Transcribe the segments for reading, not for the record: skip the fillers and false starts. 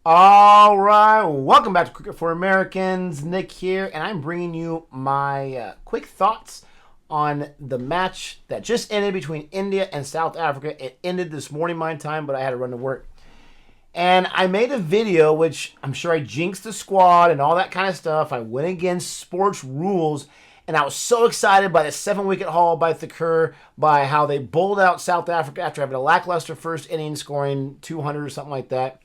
All right, welcome back to Cricket for Americans. Nick here, and I'm bringing you my quick thoughts on the match that just ended between India and South Africa. It ended this morning my time, but I had to run to work. And I made a video, which I'm sure I jinxed the squad and all that kind of stuff. I went against sports rules, and I was so excited by the 7-wicket haul by Thakur, by how they bowled out South Africa after having a lackluster first inning, scoring 200 or something like that.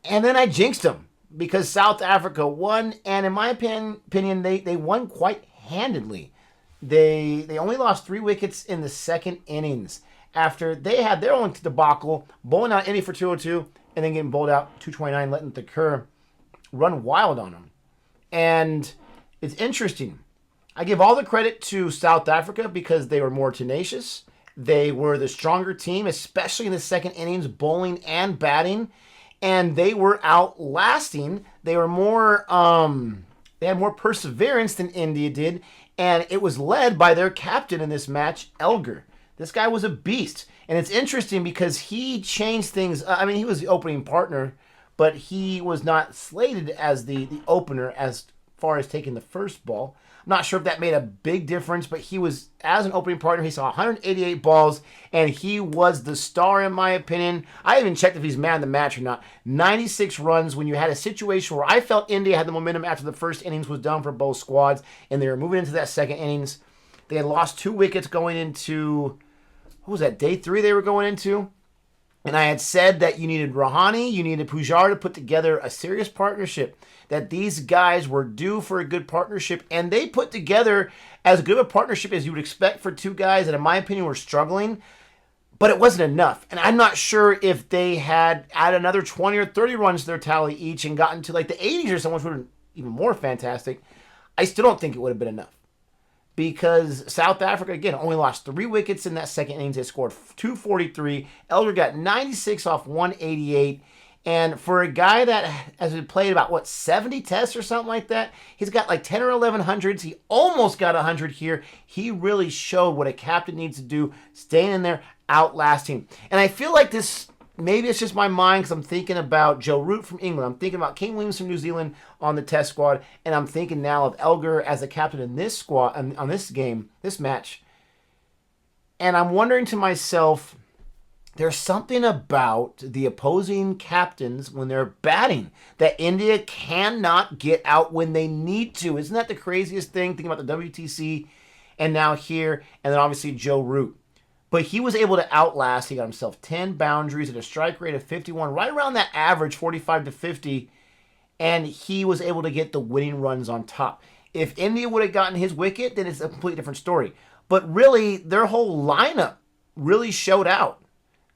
And then I jinxed them because South Africa won, and in my opinion, they won quite handedly. They only lost 3 wickets in the second innings after they had their own debacle, bowling out India for 202, and then getting bowled out 229, letting Thakur run wild on them. And it's interesting. I give all the credit to South Africa because they were more tenacious. They were the stronger team, especially in the second innings, bowling and batting. And they were outlasting. They were more, they had more perseverance than India did. And it was led by their captain in this match, Elgar. This guy was a beast. And it's interesting because he changed things. I mean, he was the opening partner, but he was not slated as the opener as far as taking the first ball. I'm not sure if that made a big difference, but he was, as an opening partner, he saw 188 balls, and he was the star, in my opinion. I even checked if he's man of the match or not. 96 runs when you had a situation where I felt India had the momentum after the first innings was done for both squads, and they were moving into that second innings. They had lost 2 wickets going into, what was that, day 3 they were going into? And I had said that you needed Rahane, you needed Pujara to put together a serious partnership, that these guys were due for a good partnership, and they put together as good of a partnership as you would expect for 2 guys that, in my opinion, were struggling, but it wasn't enough. And I'm not sure if they had added another 20 or 30 runs to their tally each and gotten to like the 80s or something, which would have been even more fantastic. I still don't think it would have been enough. Because South Africa, again, only lost 3 wickets in that second innings. They scored 243. Elgar got 96 off 188. And for a guy that has played about, 70 tests or something like that, he's got like 10 or 11 hundreds. He almost got 100 here. He really showed what a captain needs to do, staying in there, outlasting. And I feel like this, maybe it's just my mind because I'm thinking about Joe Root from England. I'm thinking about Kane Williams from New Zealand on the test squad. And I'm thinking now of Elgar as the captain in this squad, on this game, this match. And I'm wondering to myself, there's something about the opposing captains when they're batting that India cannot get out when they need to. Isn't that the craziest thing? Thinking about the WTC and now here, and then obviously Joe Root. But he was able to outlast. He got himself 10 boundaries at a strike rate of 51, right around that average, 45 to 50, and he was able to get the winning runs on top. If India would have gotten his wicket, then it's a completely different story. But really, their whole lineup really showed out.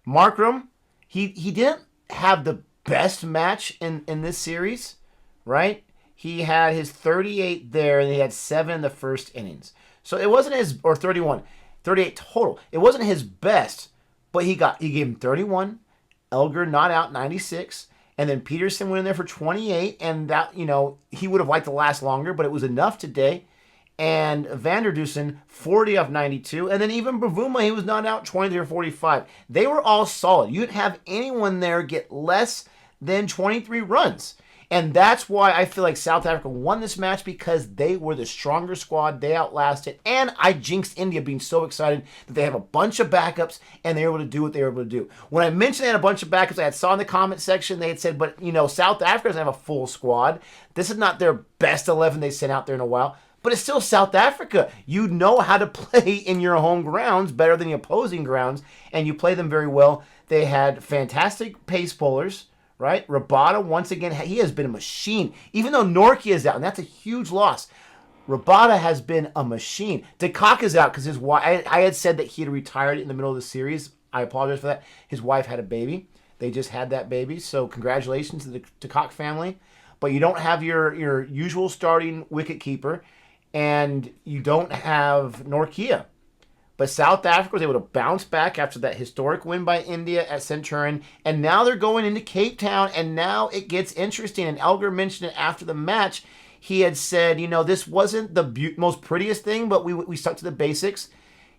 Markram, he didn't have the best match in this series, right? He had his 38 there, and he had 7 in the first innings. So it wasn't his, or 31, 38 total. It wasn't his best, but he gave him 31. Elgar not out 96, and then Peterson went in there for 28, and that, he would have liked to last longer, but it was enough today. And Vanderdusen, 40 off 92. And then even Bavuma, he was not out, 23 or 45. They were all solid. You didn't have anyone there get less than 23 runs. And that's why I feel like South Africa won this match, because they were the stronger squad. They outlasted. And I jinxed India being so excited that they have a bunch of backups and they were able to do what they were able to do. When I mentioned they had a bunch of backups, I had saw in the comment section, they had said, but, South Africa doesn't have a full squad. This is not their best 11 they sent out there in a while. But it's still South Africa. You know how to play in your home grounds better than the opposing grounds, and you play them very well. They had fantastic pace bowlers, right? Rabada, once again, he has been a machine. Even though Nortje is out, and that's a huge loss, Rabada has been a machine. De Kock is out because his wife, I had said that he had retired in the middle of the series. I apologize for that. His wife had a baby. They just had that baby, so congratulations to the De Kock family. But you don't have your usual starting wicketkeeper, and you don't have Nortje. But South Africa was able to bounce back after that historic win by India at Centurion, and now they're going into Cape Town, and now it gets interesting. And Elgar mentioned it after the match. He had said, this wasn't the most prettiest thing, but we stuck to the basics.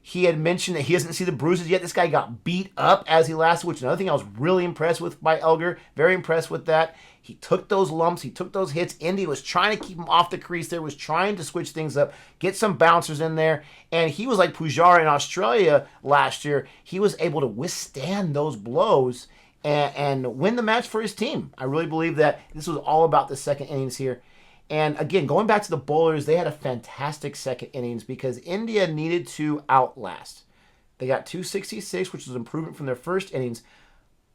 He had mentioned that he doesn't see the bruises yet. This guy got beat up as he lasted, which is another thing I was really impressed with by Elgar. Very impressed with that. He took those lumps. He took those hits. Indy was trying to keep him off the crease there, was trying to switch things up, get some bouncers in there. And he was like Pujara in Australia last year. He was able to withstand those blows and win the match for his team. I really believe that this was all about the second innings here. And again, going back to the bowlers, they had a fantastic second innings because India needed to outlast. They got 266, which was an improvement from their first innings,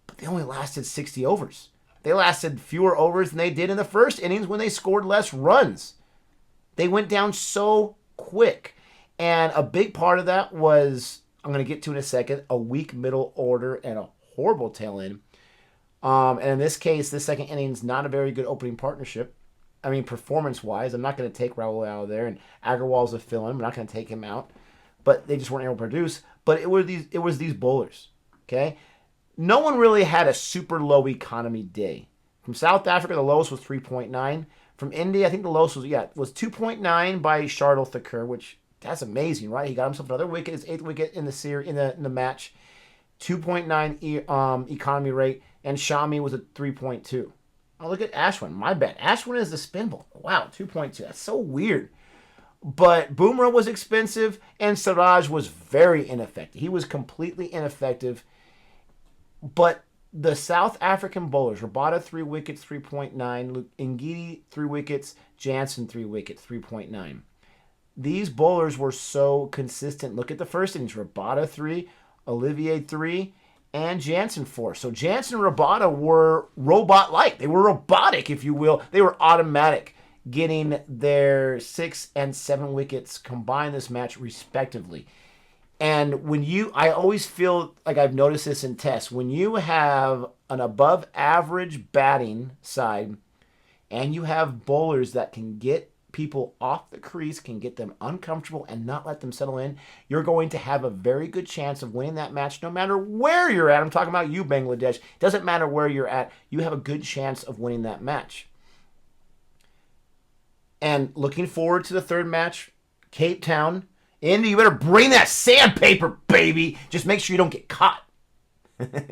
but they only lasted 60 overs. They lasted fewer overs than they did in the first innings when they scored less runs. They went down so quick. And a big part of that was, I'm going to get to in a second, a weak middle order and a horrible tail end. And in this case, this second innings, not a very good opening partnership. I mean, performance-wise, I'm not going to take Rahul out of there, and Agarwal's a fill-in. I'm not going to take him out. But they just weren't able to produce. But it was these bowlers, okay? No one really had a super low economy day. From South Africa, the lowest was 3.9. From India, I think the lowest was 2.9 by Shardul Thakur, which that's amazing, right? He got himself another wicket, his 8th wicket in the series in the match. 2.9 economy rate, and Shami was at 3.2. Oh, look at Ashwin. My bad. Ashwin is the spin ball. Wow, 2.2. That's so weird. But Bumrah was expensive, and Siraj was very ineffective. He was completely ineffective. But the South African bowlers, Rabada 3 wickets, 3.9. Ngidi 3 wickets. Jansen 3 wickets, 3.9. These bowlers were so consistent. Look at the first innings. Rabada 3, Olivier 3, and Jansen 4. So Jansen and Rabada were robot-like. They were robotic, if you will. They were automatic, getting their 6 and 7 wickets combined this match respectively. And I always feel like I've noticed this in tests. When you have an above-average batting side and you have bowlers that can get people off the crease, can get them uncomfortable and not let them settle in, you're going to have a very good chance of winning that match no matter where you're at. I'm talking about you, Bangladesh. Doesn't matter where you're at. You have a good chance of winning that match. And looking forward to the third match, Cape Town. Indy, you better bring that sandpaper, baby. Just make sure you don't get caught.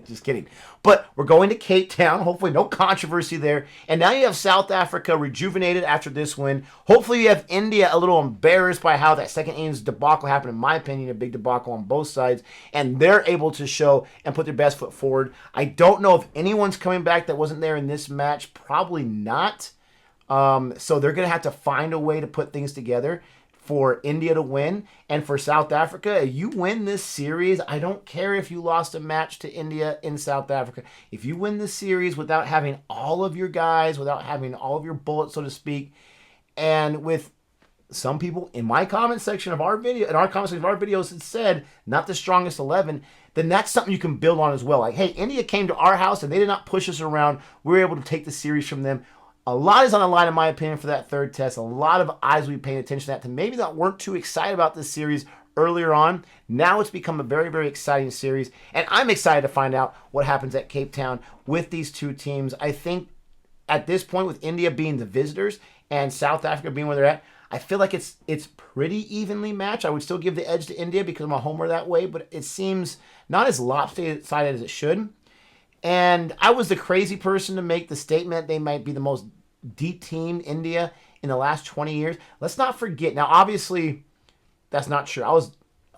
Just kidding. But we're going to Cape Town. Hopefully no controversy there. And now you have South Africa rejuvenated after this win. Hopefully you have India a little embarrassed by how that second innings debacle happened, in my opinion, a big debacle on both sides. And they're able to show and put their best foot forward. I don't know if anyone's coming back that wasn't there in this match. Probably not. So they're going to have to find a way to put things together for India to win. And for South Africa, if you win this series, I don't care if you lost a match to India in South Africa. If you win this series without having all of your guys, without having all of your bullets, so to speak, and with some people in my comment section of our video, in our comment section of our videos, it said not the strongest 11, then that's something you can build on as well. Like, hey, India came to our house and they did not push us around. We were able to take the series from them. A lot is on the line, in my opinion, for that third test. A lot of eyes will be paying attention to that, to maybe that weren't too excited about this series earlier on. Now it's become a very, very exciting series, and I'm excited to find out what happens at Cape Town with these two teams. I think at this point, with India being the visitors and South Africa being where they're at, I feel like it's pretty evenly matched. I would still give the edge to India because I'm a homer that way, but it seems not as lopsided as it should. And I was the crazy person to make the statement they might be the most deep team, India, in the last 20 years. Let's not forget. Now, obviously, that's not true. A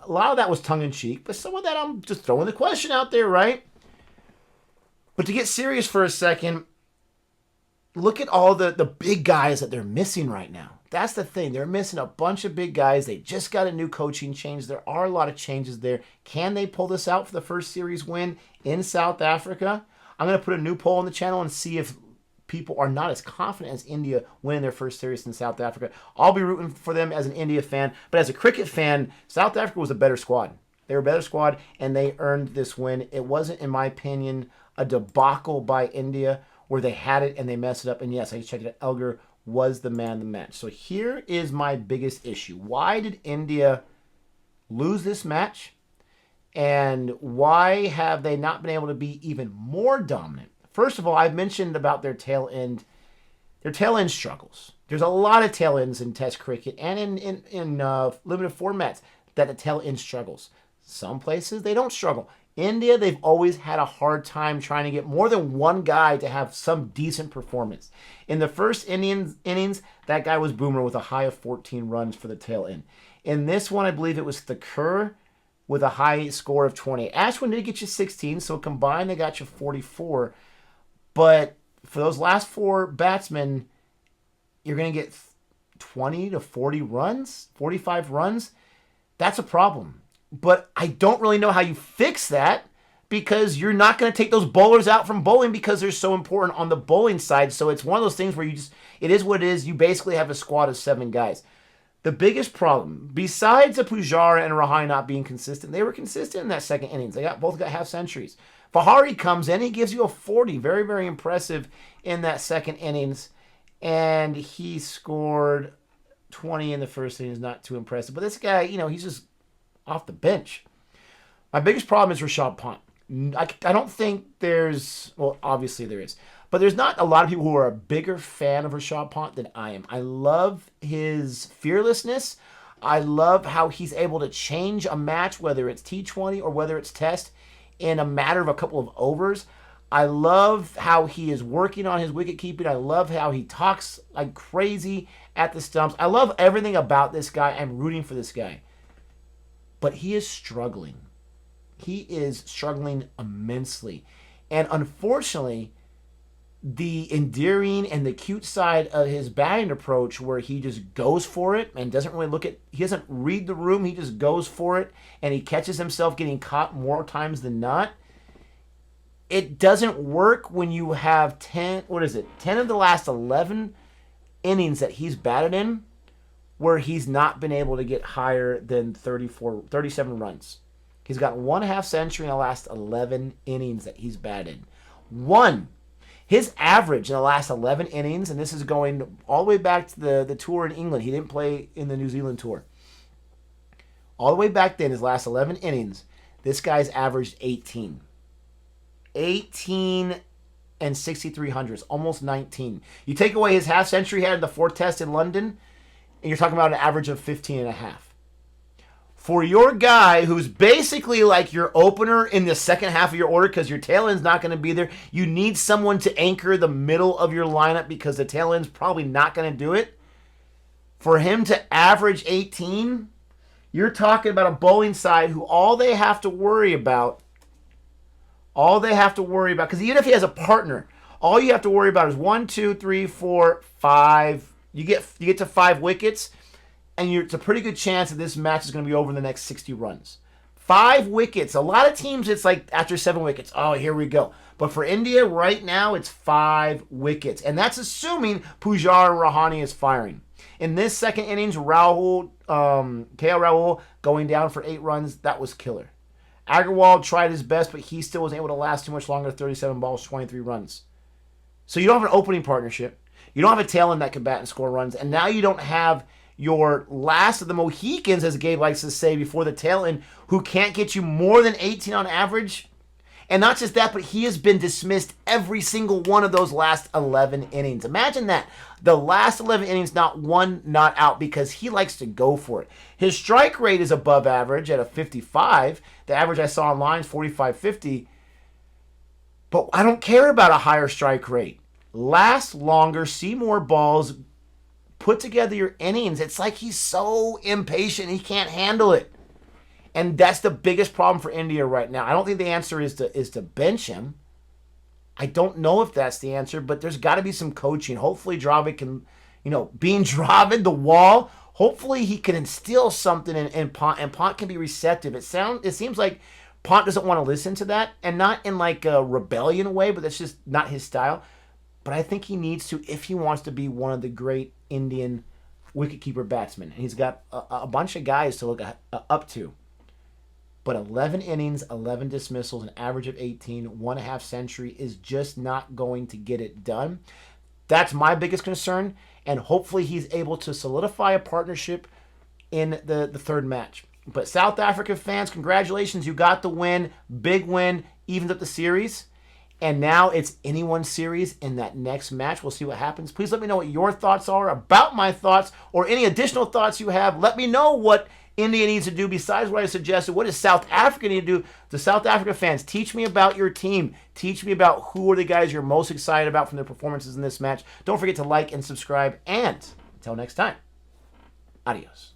lot of that was tongue-in-cheek, but some of that I'm just throwing the question out there, right? But to get serious for a second, look at all the big guys that they're missing right now. That's the thing. They're missing a bunch of big guys. They just got a new coaching change. There are a lot of changes there. Can they pull this out for the first series win in South Africa? I'm going to put a new poll on the channel and see if people are not as confident as India winning their first series in South Africa. I'll be rooting for them as an India fan. But as a cricket fan, South Africa was a better squad. They were a better squad, and they earned this win. It wasn't, in my opinion, a debacle by India where they had it and they messed it up. And yes, I checked it out. Elgar was the man of the match. So here is my biggest issue. Why did India lose this match? And why have they not been able to be even more dominant? First of all, I've mentioned about their tail end struggles. There's a lot of tail ends in Test cricket and in limited formats. that the tail end struggles. Some places they don't struggle. India, they've always had a hard time trying to get more than one guy to have some decent performance. In the first innings, that guy was Boomer with a high of 14 runs for the tail end. In this one, I believe it was Thakur with a high score of 20. Ashwin did get you 16, so combined they got you 44. But for those last 4 batsmen, you're going to get 20 to 40 runs, 45 runs. That's a problem. But I don't really know how you fix that because you're not going to take those bowlers out from bowling because they're so important on the bowling side. So it's one of those things where it is what it is. You basically have a squad of 7 guys. The biggest problem, besides the Pujara and Rahane not being consistent, they were consistent in that second innings. They both got half centuries. Fahari comes in, he gives you a 40. Very, very impressive in that second innings. And he scored 20 in the first innings, not too impressive. But this guy, he's just off the bench. My biggest problem is Rishabh Pant. I don't think obviously there is, but there's not a lot of people who are a bigger fan of Rishabh Pant than I am. I love his fearlessness. I love how he's able to change a match, whether it's T20 or whether it's Test, in a matter of a couple of overs. I love how he is working on his wicket keeping. I love how he talks like crazy at the stumps. I love everything about this guy. I'm rooting for this guy. But he is struggling. He is struggling immensely. And unfortunately, the endearing and the cute side of his batting approach, where he just goes for it and he doesn't read the room, he just goes for it, and he catches himself getting caught more times than not. It doesn't work when you have 10 of the last 11 innings that he's batted in where he's not been able to get higher than 37 runs. He's got 1.5 century in the last 11 innings that he's batted. His average in the last 11 innings, and this is going all the way back to the tour in England. He didn't play in the New Zealand tour. All the way back then, his last 11 innings, this guy's averaged 18. 18 and 63 hundredths, almost 19. You take away his half century he had in the 4th Test in London, and you're talking about an average of 15 and a half. For your guy who's basically like your opener in the second half of your order because your tail end's not going to be there, you need someone to anchor the middle of your lineup because the tail end's probably not going to do it. For him to average 18, you're talking about a bowling side who all they have to worry about, because even if he has a partner, all you have to worry about is 1, 2, 3, 4, 5. You get to 5 wickets, and it's a pretty good chance that this match is going to be over in the next 60 runs. 5 wickets. A lot of teams, it's like after 7 wickets, oh, here we go. But for India right now, it's 5 wickets. And that's assuming Pujara and Rahane is firing. In this second innings, KL Rahul going down for 8 runs, that was killer. Agarwal tried his best, but he still wasn't able to last too much longer. 37 balls, 23 runs. So you don't have an opening partnership. You don't have a tail end that can bat and score runs. And now you don't have your last of the Mohicans, as Gabe likes to say, before the tail end, who can't get you more than 18 on average. And not just that, but he has been dismissed every single one of those last 11 innings. Imagine that. The last 11 innings, not one not out, because he likes to go for it. His strike rate is above average at a 55. The average I saw online is 45-50. But I don't care about a higher strike rate. Last longer, see more balls, put together your innings. It's like he's so impatient, he can't handle it. And that's the biggest problem for India right now. I don't think the answer is to bench him. I don't know if that's the answer, but there's got to be some coaching. Hopefully Dravid can, being Dravid, the wall, hopefully he can instill something in Pant, and Pant can be receptive. It seems like Pant doesn't want to listen to that, and not in like a rebellion way, but that's just not his style. But I think he needs to if he wants to be one of the great Indian wicketkeeper batsmen. And he's got a bunch of guys to look up to. But 11 innings, 11 dismissals, an average of 18, 1.5 century is just not going to get it done. That's my biggest concern. And hopefully he's able to solidify a partnership in the third match. But South Africa fans, congratulations. You got the win. Big win. Evens up the series. And now it's anyone's series in that next match. We'll see what happens. Please let me know what your thoughts are about my thoughts or any additional thoughts you have. Let me know what India needs to do besides what I suggested? What does South Africa need to do? The South Africa fans, teach me about your team. Teach me about who are the guys you're most excited about from their performances in this match. Don't forget to like and subscribe. And until next time, adios.